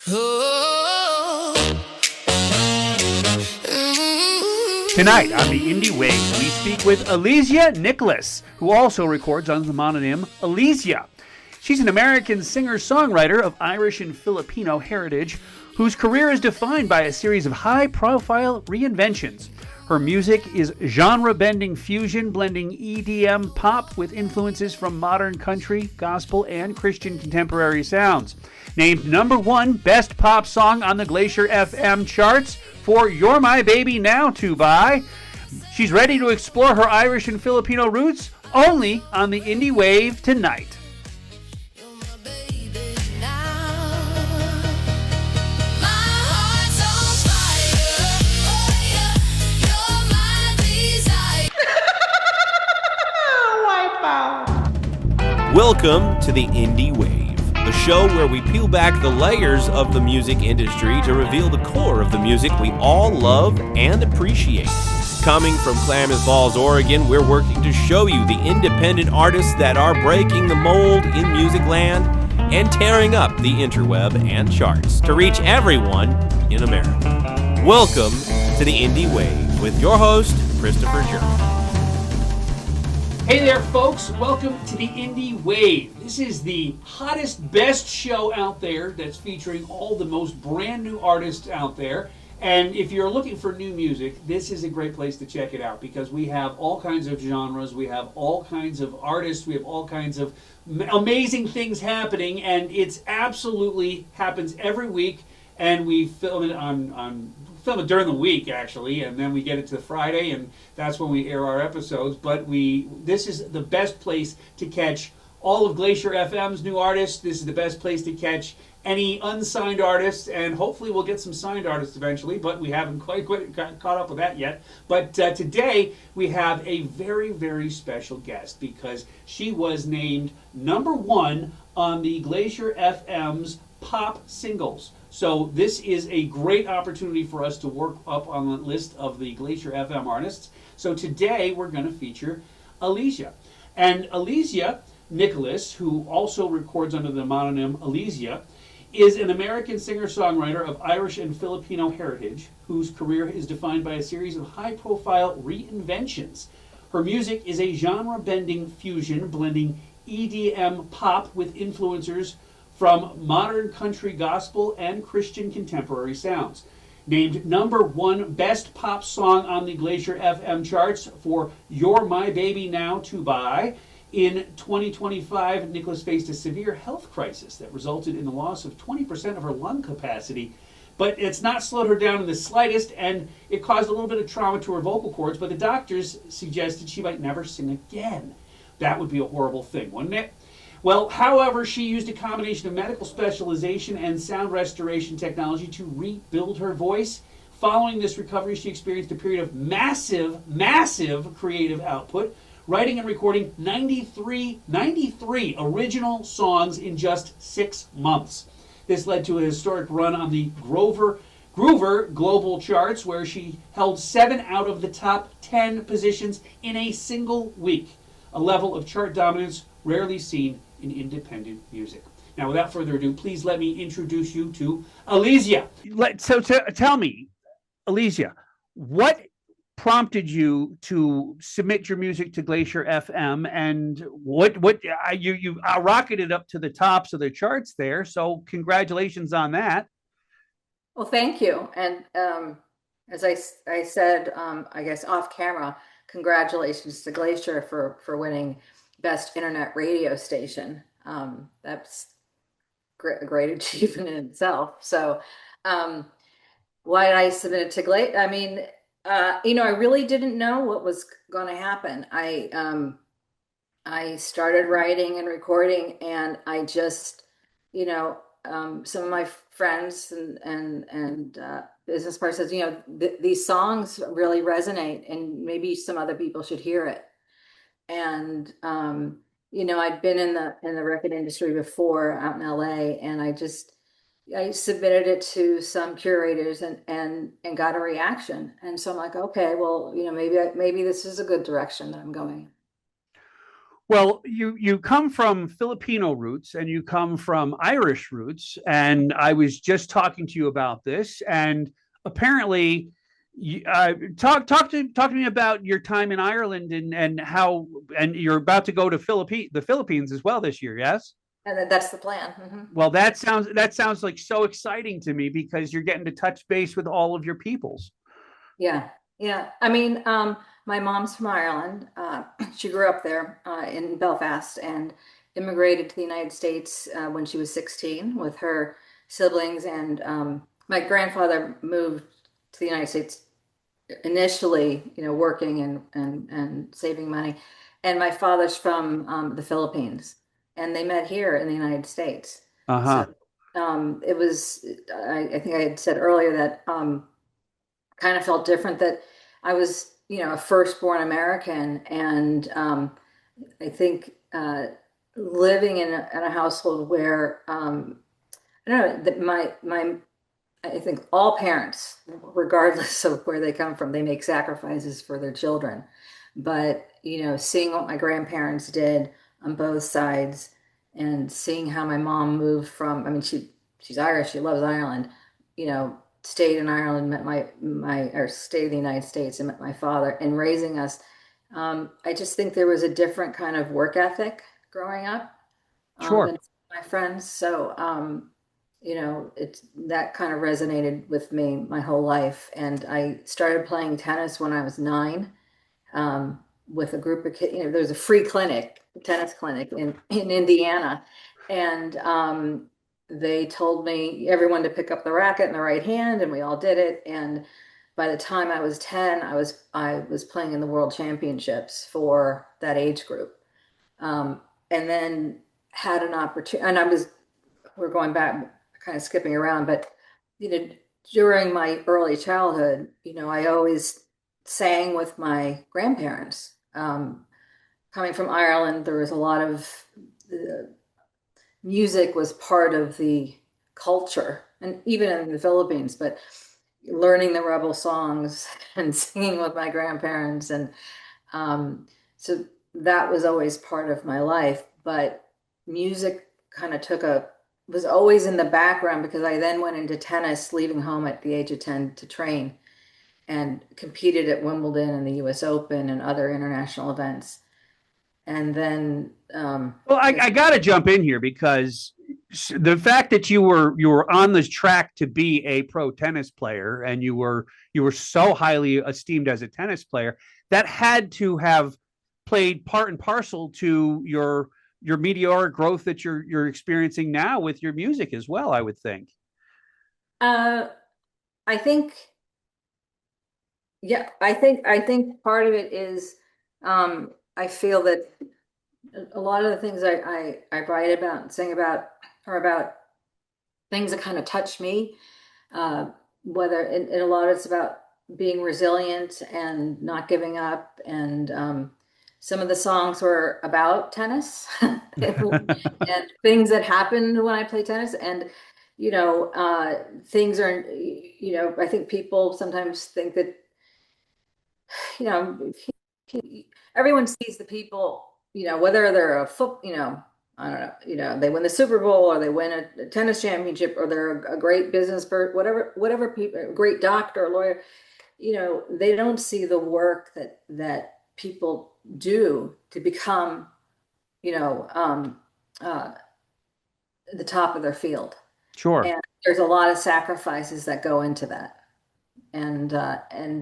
Tonight on the Indie Wave, we speak with Alisia Nicholas, who also records under the mononym Alisia. She's an American singer-songwriter of Irish and Filipino heritage, whose career is defined by a series of high-profile reinventions. Her music is genre-bending fusion, blending EDM pop with influences from modern country, gospel, and Christian contemporary sounds. Named #1 Best Pop Song on the Glacier FM charts for You're My Baby Now to Buy. She's ready to explore her Irish and Filipino roots only on the Indie Wave tonight. Welcome to the Indie Wave, a show where we peel back the layers of the music industry to reveal the core of the music we all love and appreciate. Coming from Klamath Falls, Oregon, we're working to show you the independent artists that are breaking the mold in music land and tearing up the interweb and charts to reach everyone in America. Welcome to the Indie Wave with your host, Christopher Jerman. Hey there, folks. Welcome to the Indie Wave. This is the hottest, best show out there that's featuring all the most brand new artists out there. And if you're looking for new music, this is a great place to check it out because we have all kinds of genres, we have all kinds of artists, we have all kinds of amazing things happening, and it's absolutely happens every week. And we film it film it during the week actually, and then we get it to Friday, and that's when we air our episodes. But this is the best place to catch all of Glacier FM's new artists. This is the best place to catch any unsigned artists, and hopefully we'll get some signed artists eventually, but we haven't quite got caught up with that yet. But today we have a very, very special guest because she was named #1 on the Glacier FM's pop singles. So this is a great opportunity for us to work up on the list of the Glacier FM artists. So today we're going to feature Alisia. And Alisia Nicholas, who also records under the mononym Alisia, is an American singer-songwriter of Irish and Filipino heritage, whose career is defined by a series of high-profile reinventions. Her music is a genre-bending fusion, blending EDM pop with influencers from modern country, gospel, and Christian contemporary sounds. Named #1 Best Pop Song on the Glacier FM charts for You're My Baby Now to Buy. In 2025, Nicholas faced a severe health crisis that resulted in the loss of 20% of her lung capacity. But it's not slowed her down in the slightest, and it caused a little bit of trauma to her vocal cords, but the doctors suggested she might never sing again. That would be a horrible thing, wouldn't it? Well, however, she used a combination of medical specialization and sound restoration technology to rebuild her voice. Following this recovery, she experienced a period of massive creative output, writing and recording 93 original songs in just 6 months. This led to a historic run on the Groover global charts, where she held 7 out of the top 10 positions in a single week, a level of chart dominance rarely seen in independent music. Now, without further ado, please let me introduce you to Alisia. Tell me, Alisia, what prompted you to submit your music to Glacier FM, and what you rocketed up to the tops of the charts there? So, congratulations on that. Well, thank you. And as I said, I guess off camera, congratulations to Glacier for winning Best Internet Radio Station. That's a great achievement in itself. So why did I submit it to Glacier? I mean, I really didn't know what was going to happen. I started writing and recording, and I just, some of my friends and business partners said, these songs really resonate, and maybe some other people should hear it. And I'd been in the record industry before out in LA, and I submitted it to some curators and got a reaction. And so I'm like, okay, well, maybe this is a good direction that I'm going. Well, you come from Filipino roots and you come from Irish roots, and I was just talking to you about this, and apparently, talk to me about your time in Ireland and how and you're about to go to the Philippines as well this year, yes? And that's the plan. Well, that sounds like so exciting to me because you're getting to touch base with all of your peoples. Yeah, yeah. I mean, my mom's from Ireland. She grew up there in Belfast and immigrated to the United States when she was 16 with her siblings. And my grandfather moved to the United States initially, working and saving money. And my father's from the Philippines, and they met here in the United States. So Uh-huh. it was, I think I had said earlier that kind of felt different that I was, a firstborn American. And I think living in a household where, I don't know, that I think all parents, regardless of where they come from, they make sacrifices for their children. But, seeing what my grandparents did on both sides and seeing how my mom moved from, I mean, she's Irish, she loves Ireland, stayed in Ireland, met or stayed in the United States and met my father and raising us. I just think there was a different kind of work ethic growing up Sure. than my friends. So, it's that kind of resonated with me my whole life. And I started playing tennis when I was 9, with a group of kids. There was a free clinic, tennis clinic in Indiana. And they told me everyone to pick up the racket in the right hand, and we all did it. And by the time I was 10, I was playing in the world championships for that age group. And then had an opportunity, and we're going back, kind of skipping around, but you know, during my early childhood, I always sang with my grandparents. Coming from Ireland, there was a lot of music was part of the culture, and even in the Philippines, but learning the rebel songs and singing with my grandparents. And so that was always part of my life. But music kind of was always in the background because I then went into tennis, leaving home at the age of 10 to train and competed at Wimbledon and the US Open and other international events. And then, Well, I got to jump in here because the fact that you were on this track to be a pro tennis player and you were so highly esteemed as a tennis player, that had to have played part and parcel to your meteoric growth that you're experiencing now with your music as well, I would think. uh, I think, yeah, I think part of it is, I feel that a lot of the things I write about and sing about are about things that kind of touch me. Uh, whether and a lot of it's about being resilient and not giving up. And some of the songs were about tennis and things that happened when I played tennis. And things are, I think people sometimes think that you know, everyone sees the people, whether they're I don't know, they win the Super Bowl or they win a tennis championship or they're a great business person, whatever people, a great doctor, lawyer, they don't see the work that people do to become, you know, um, uh, the top of their field. Sure. And there's a lot of sacrifices that go into that. And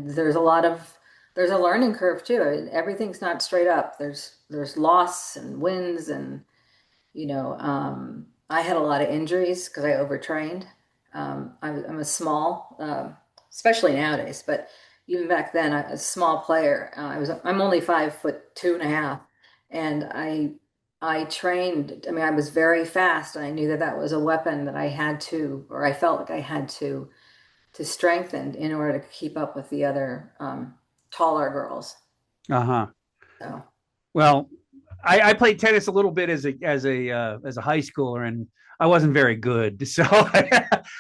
there's a learning curve too. Everything's not straight up. There's loss and wins. And I had a lot of injuries because I overtrained. I'm a small, especially nowadays, but even back then, I was a small player. I'm only 5'2.5", and I trained. I mean, I was very fast, and I knew that that was a weapon that I had to, or I felt like I had to strengthen in order to keep up with the other taller girls. Uh-huh. So Well, I played tennis a little bit as a high schooler, and I wasn't very good, so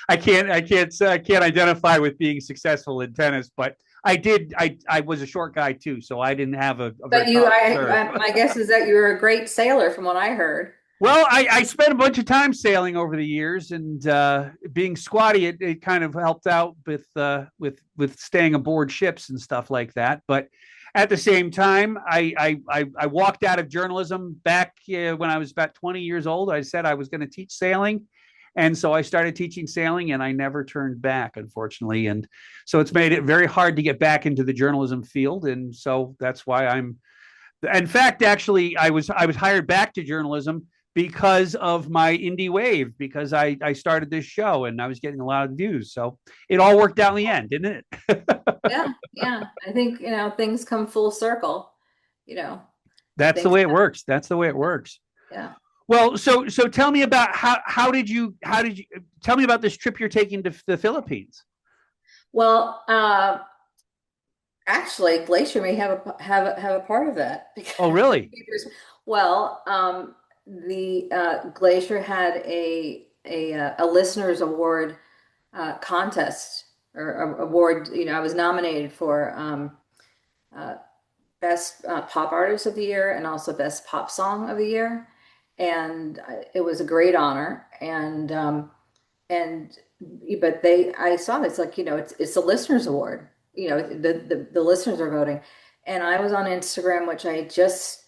I can't identify with being successful in tennis. But I did. I was a short guy too, so I didn't have a very But tall serve. my guess is that you were a great sailor, from what I heard. Well, I spent a bunch of time sailing over the years, and being squatty, it kind of helped out with staying aboard ships and stuff like that. But at the same time, I walked out of journalism back when I was about 20 years old. I said I was going to teach sailing, and so I started teaching sailing, and I never turned back, unfortunately. And so it's made it very hard to get back into the journalism field, and so that's why I'm. In fact, actually, I was hired back to journalism because of my indie wave, because I started this show and I was getting a lot of views. So it all worked out in the end, didn't it? Yeah, yeah. I think, things come full circle, you know, That's the things, way it works. That's the way it works. yeah. Well, so tell me about how did you tell me about this trip you're taking to the Philippines? Well, actually, Glacier may have a part of that Oh, because really? well, the Glacier had a listeners award contest or award. I was nominated for uh, best pop artist of the year and also best pop song of the year, and it was a great honor. And but I saw this, like, it's a listeners award. The listeners are voting, and I was on Instagram, which I just,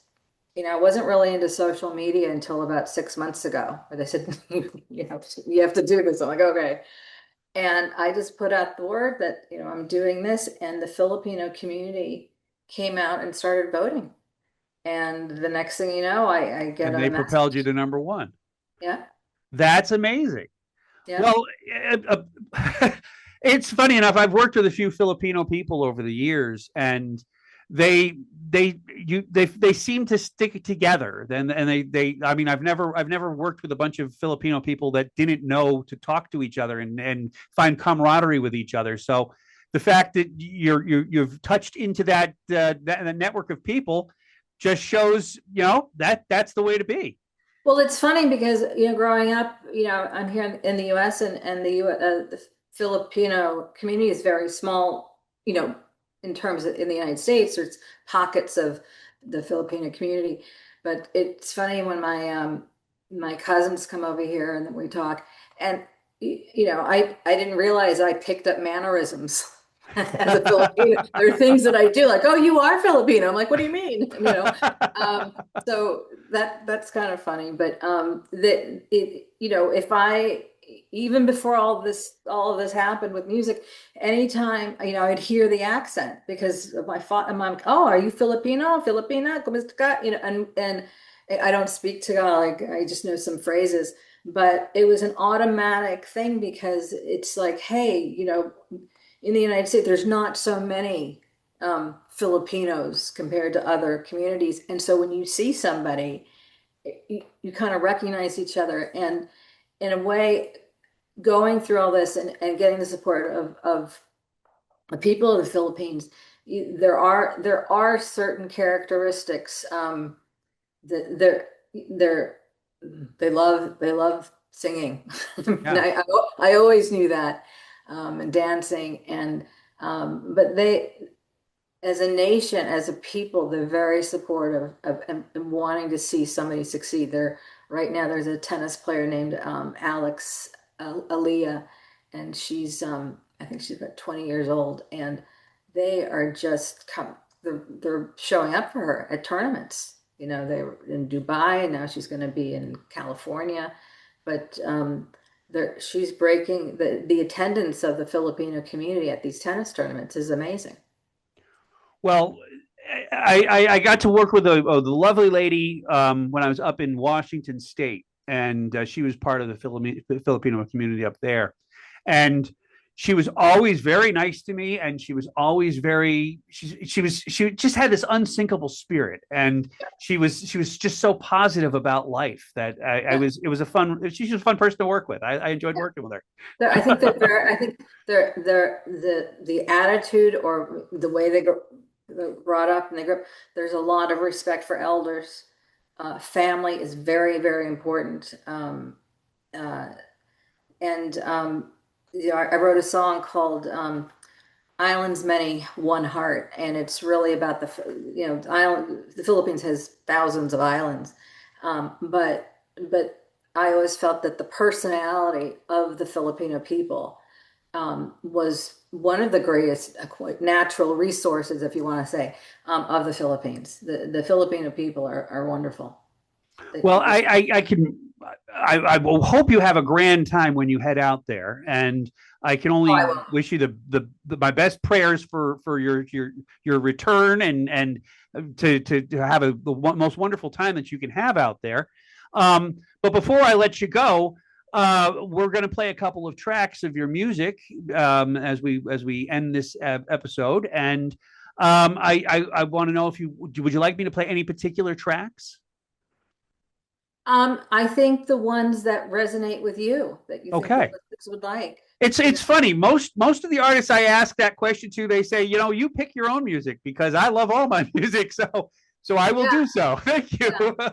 I wasn't really into social media until about 6 months ago, where they said you have to do this. I'm like, okay. And I just put out the word that, I'm doing this, and the Filipino community came out and started voting. And the next thing you know, I get And a they propelled you message. to number one. Yeah, That's amazing. yeah. Well, it's funny enough. I've worked with a few Filipino people over the years, and they they seem to stick together. And they I mean, I've never worked with a bunch of Filipino people that didn't know to talk to each other and find camaraderie with each other. So the fact that you've touched into that network of people just shows that's the way to be. Well, it's funny because, growing up, I'm here in the U.S., and the Filipino community is very small, in terms of in the United States. There's pockets of the Filipino community, but it's funny when my cousins come over here and then we talk, and I didn't realize I picked up mannerisms as a Filipino. There are things that I do, like, oh, you are Filipino. I'm like, what do you mean? So that's kind of funny, but if I, even before all of this happened with music, anytime I'd hear the accent because of my father, and I'm, oh, are you Filipino? Filipina? Kumusta ka? And I don't speak Tagalog. I just know some phrases, but it was an automatic thing because it's like, hey, in the United States, there's not so many Filipinos compared to other communities. And so when you see somebody, you kind of recognize each other. And in a way, going through all this and getting the support of the people of the Philippines, there are certain characteristics that they love singing. Yeah. I always knew that, and dancing, but they, as a nation, as a people, they're very supportive of and wanting to see somebody succeed. Right now, there's a tennis player named Alisia, and I think she's about 20 years old, and they are just they're showing up for her at tournaments. They were in Dubai, and now she's going to be in California, but she's breaking the attendance of the Filipino community at these tennis tournaments is amazing. Well, I got to work with the lovely lady when I was up in Washington State, and she was part of the Filipino community up there, and she was always very nice to me, and she was always she just had this unsinkable spirit, and she was just so positive about life that I Yeah. was it was a fun she's just a fun person to work with. I enjoyed working with I think her. I think the attitude or the way they're brought up and they grew up, there's a lot of respect for elders. Family is very, very important. And I wrote a song called islands many, one heart, and it's really about the Philippines has thousands of islands, but I always felt that the personality of the Filipino people was one of the greatest natural resources, if you want to say, of the Philippines. The Filipino people are wonderful. Well, I will hope you have a grand time when you head out there, and I can only wish you the my best prayers for your return and to have the most wonderful time that you can have out there. But before I let you go, we're going to play a couple of tracks of your music as we end this episode, and I want to know if would you like me to play any particular tracks? I think the ones that resonate with you, that you think the listeners would like. It's funny. Most of the artists I ask that question to, they say, you pick your own music, because I love all my music. So I will do so. Thank you. Yeah.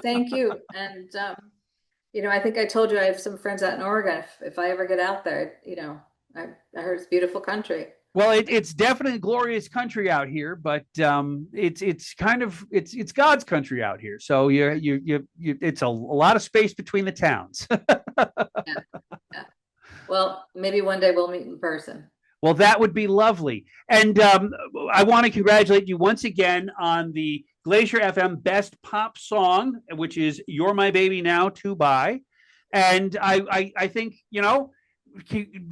Thank you. And I think I told you I have some friends out in Oregon. If I ever get out there, I heard it's a beautiful country. Well, it's definitely glorious country out here, but it's God's country out here. So it's a lot of space between the towns. Yeah. Well, maybe one day we'll meet in person. Well, that would be lovely. And I want to congratulate you once again on the Glacier FM Best Pop Song, which is "You're My Baby Now" to buy. And I think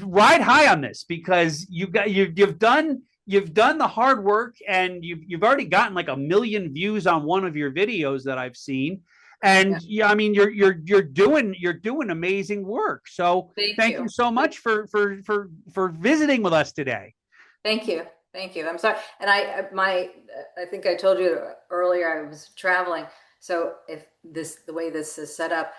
ride high on this, because you've done the hard work, and you've already gotten like 1 million views on one of your videos that I've seen, and I mean you're doing amazing work. So thank you so much for visiting with us today. Thank you. I'm sorry, and I think I told you earlier I was traveling. So if the way this is set up,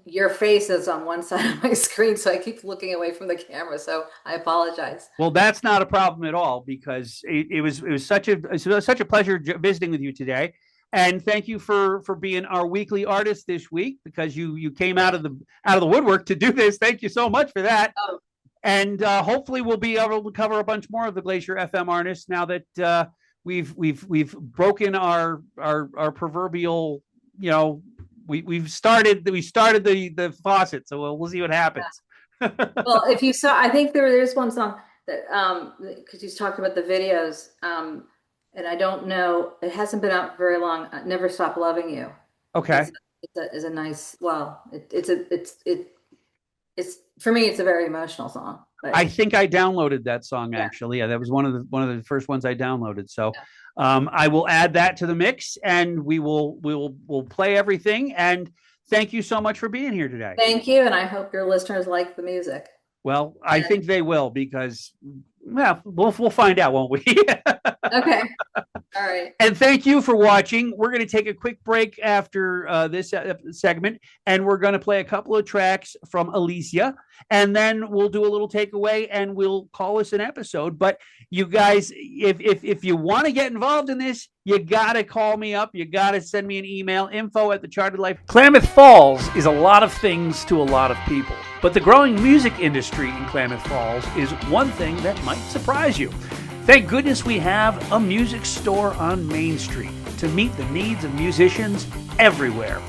your face is on one side of my screen, so I keep looking away from the camera. So I apologize. Well, that's not a problem at all, because it was such a pleasure visiting with you today, and thank you for being our weekly artist this week, because you came out of the woodwork to do this. Thank you so much for that. Oh. And hopefully we'll be able to cover a bunch more of the Glacier FM artists now that we've broken our proverbial, we started the faucet, so we'll see what happens. Yeah. Well, if you saw, I think there's one song that because you talked about the videos, and I don't know, it hasn't been out very long. "Never Stop Loving You." Okay. It's a nice. Well, it's for me, it's a very emotional song. But I think I downloaded that song actually. Yeah, that was one of the first ones I downloaded. So I will add that to the mix, and we'll play everything. And thank you so much for being here today. Thank you, and I hope your listeners like the music. Well, I think they will, because we'll find out, won't we? Okay. All right. And thank you for watching. We're going to take a quick break after this segment, and we're going to play a couple of tracks from Alisia, and then we'll do a little takeaway, and we'll call this an episode. But you guys, if you want to get involved in this, you got to call me up. You got to send me an email, info@thechartedlife. Klamath Falls is a lot of things to a lot of people, but the growing music industry in Klamath Falls is one thing that might surprise you. Thank goodness we have a music store on Main Street to meet the needs of musicians everywhere.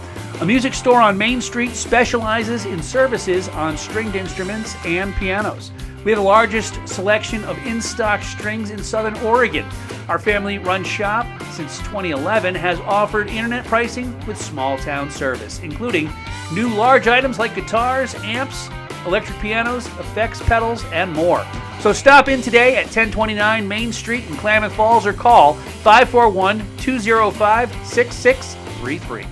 A music store on Main Street specializes in services on stringed instruments and pianos. We have the largest selection of in-stock strings in Southern Oregon. Our family-run shop since 2011 has offered internet pricing with small-town service, including new large items like guitars, amps, electric pianos, effects pedals, and more. So stop in today at 1029 Main Street in Klamath Falls, or call 541-205-6633.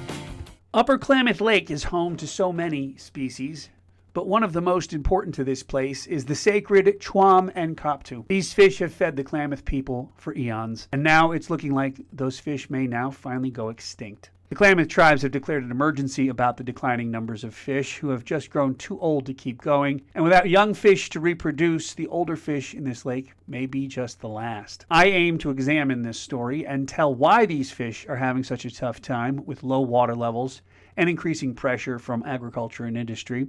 Upper Klamath Lake is home to so many species, but one of the most important to this place is the sacred chwam and koptu. These fish have fed the Klamath people for eons, and now it's looking like those fish may now finally go extinct. The Klamath tribes have declared an emergency about the declining numbers of fish who have just grown too old to keep going, and without young fish to reproduce, the older fish in this lake may be just the last. I aim to examine this story and tell why these fish are having such a tough time with low water levels and increasing pressure from agriculture and industry.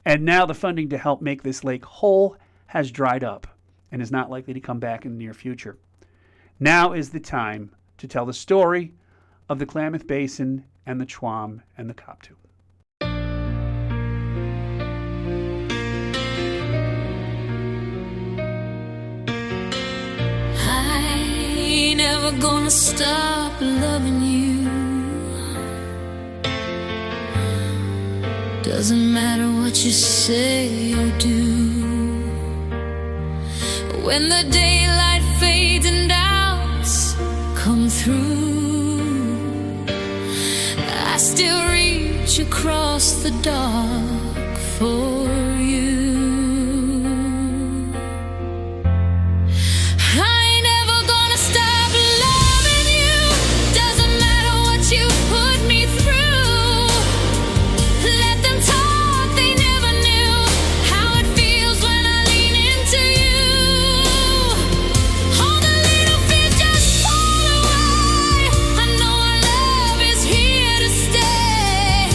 And now the funding to help make this lake whole has dried up. and is not likely to come back in the near future. Now is the time to tell the story of the Klamath Basin and the Chwam and the Koptu. I ain't never gonna stop loving you. Doesn't matter what you say or do. When the daylight fades and doubts come through, I still reach across the dark for you. I ain't never gonna stop loving you. Doesn't matter what you put me through. Let them talk, they never knew how it feels when I lean into you. All the little fears just fall away. I know our love is here to stay.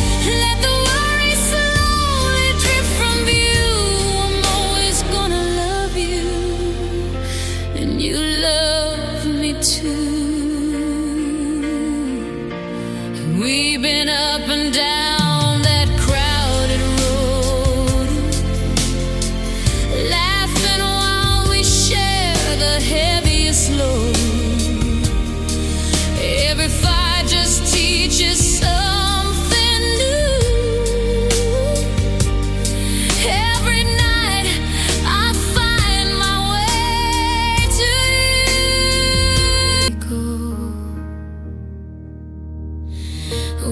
Let the worry slowly drift from view. I'm always gonna love you, and you love me too. We've been up and down that crowded road, laughing while we share the heaviest load. Every fight just teaches something new. Every night I find my way to you.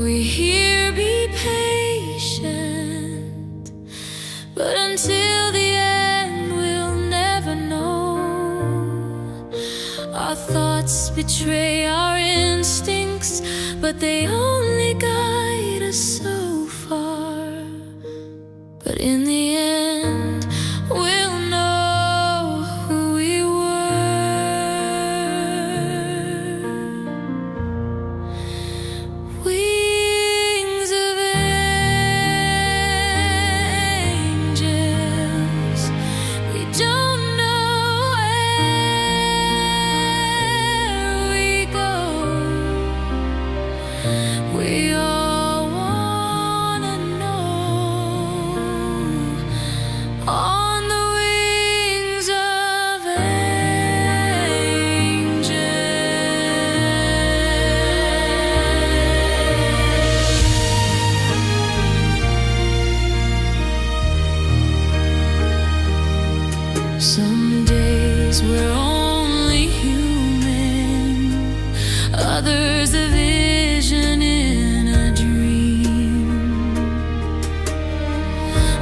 We here, be patient, but until the end we'll never know. Our thoughts betray our instincts, but they only guide us so far. But in the end we'll know who we were. Wings of angels, we don't know where we go. We all wanna know. On the wings of angels. Some days we're only human, others a vision in a dream.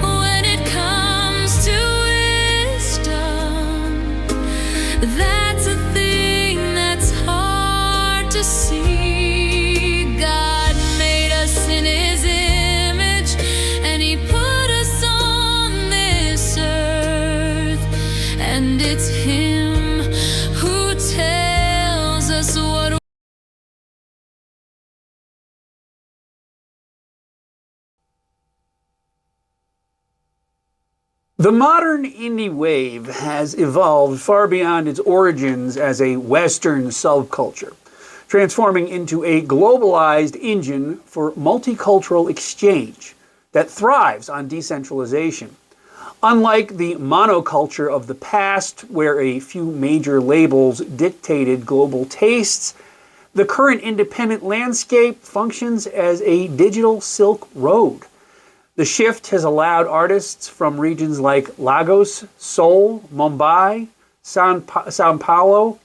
When it comes to wisdom, that's a thing that's hard to see. God made us in His image, and He put us on this earth, and it's Him who tells us what. The modern indie wave has evolved far beyond its origins as a Western subculture, transforming into a globalized engine for multicultural exchange that thrives on decentralization. Unlike the monoculture of the past, where a few major labels dictated global tastes, the current independent landscape functions as a digital Silk Road. The shift has allowed artists from regions like Lagos, Seoul, Mumbai, Sao Paulo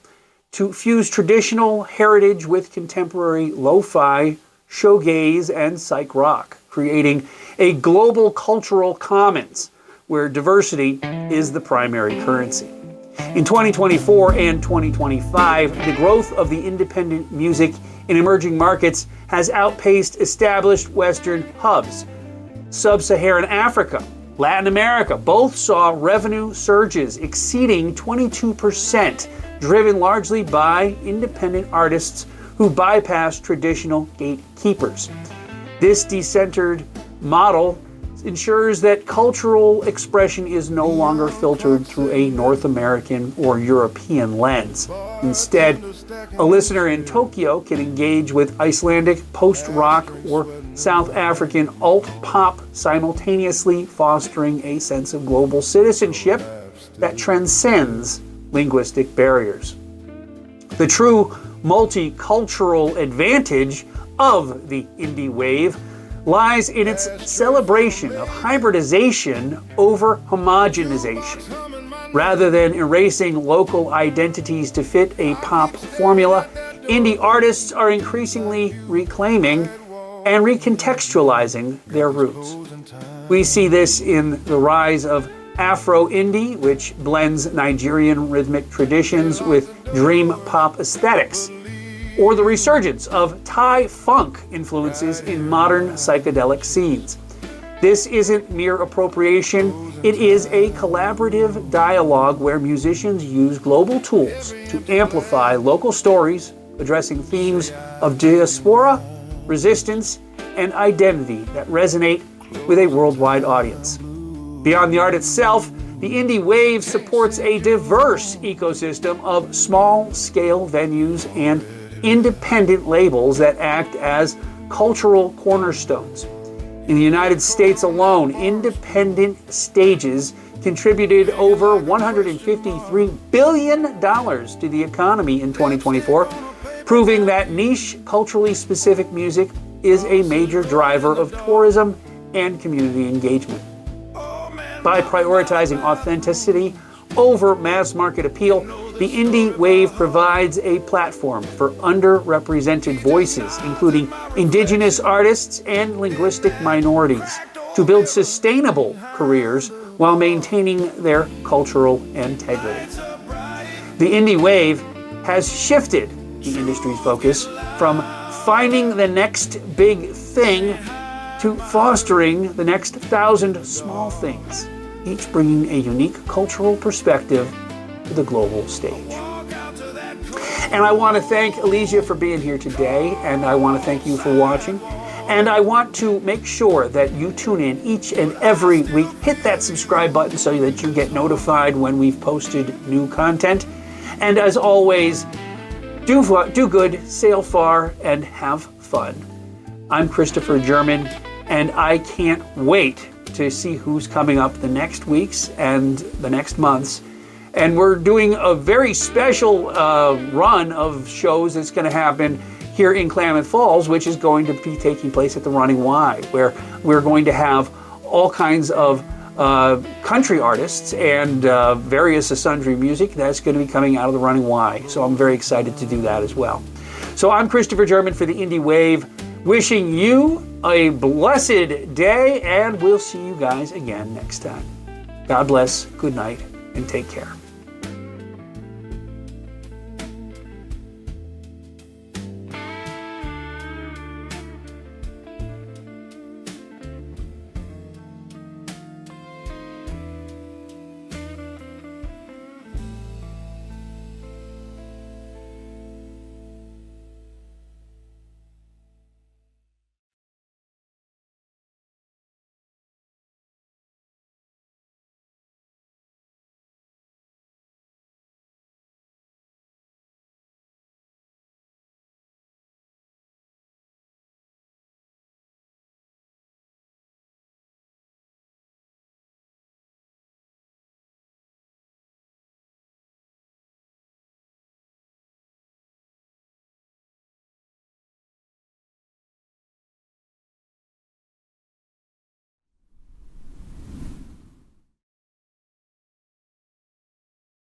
to fuse traditional heritage with contemporary lo-fi, shoegaze, and psych rock, creating a global cultural commons where diversity is the primary currency. In 2024 and 2025, the growth of the independent music in emerging markets has outpaced established Western hubs. Sub-Saharan Africa, Latin America both saw revenue surges exceeding 22%, driven largely by independent artists who bypassed traditional gatekeepers. This decentered model ensures that cultural expression is no longer filtered through a North American or European lens. Instead, a listener in Tokyo can engage with Icelandic post-rock or South African alt-pop, simultaneously fostering a sense of global citizenship that transcends linguistic barriers. The true multicultural advantage of the indie wave lies in its celebration of hybridization over homogenization. Rather than erasing local identities to fit a pop formula, indie artists are increasingly reclaiming and recontextualizing their roots. We see this in the rise of Afro-indie, which blends Nigerian rhythmic traditions with dream pop aesthetics, or the resurgence of Thai funk influences in modern psychedelic scenes. This isn't mere appropriation, it is a collaborative dialogue where musicians use global tools to amplify local stories, addressing themes of diaspora, resistance, and identity that resonate with a worldwide audience. Beyond the art itself, the indie wave supports a diverse ecosystem of small-scale venues and independent labels that act as cultural cornerstones. In the United States alone, independent stages contributed over $153 billion to the economy in 2024, proving that niche, culturally specific music is a major driver of tourism and community engagement. By prioritizing authenticity over mass market appeal, the indie wave provides a platform for underrepresented voices, including indigenous artists and linguistic minorities, to build sustainable careers while maintaining their cultural integrity. The indie wave has shifted the industry's focus from finding the next big thing to fostering the next 1,000 small things, each bringing a unique cultural perspective to the global stage. And I want to thank Alisia for being here today, and I want to thank you for watching. And I want to make sure that you tune in each and every week. Hit that subscribe button so that you get notified when we've posted new content. And as always, do good, sail far, and have fun. I'm Christopher German, and I can't wait to see who's coming up the next weeks and the next months. And we're doing a very special run of shows that's going to happen here in Klamath Falls, which is going to be taking place at the Running Y, where we're going to have all kinds of country artists and various sundry music that's going to be coming out of the Running Y. So I'm very excited to do that as well. So I'm Christopher German for the Indie Wave, wishing you a blessed day, and we'll see you guys again next time. God bless, good night, and take care.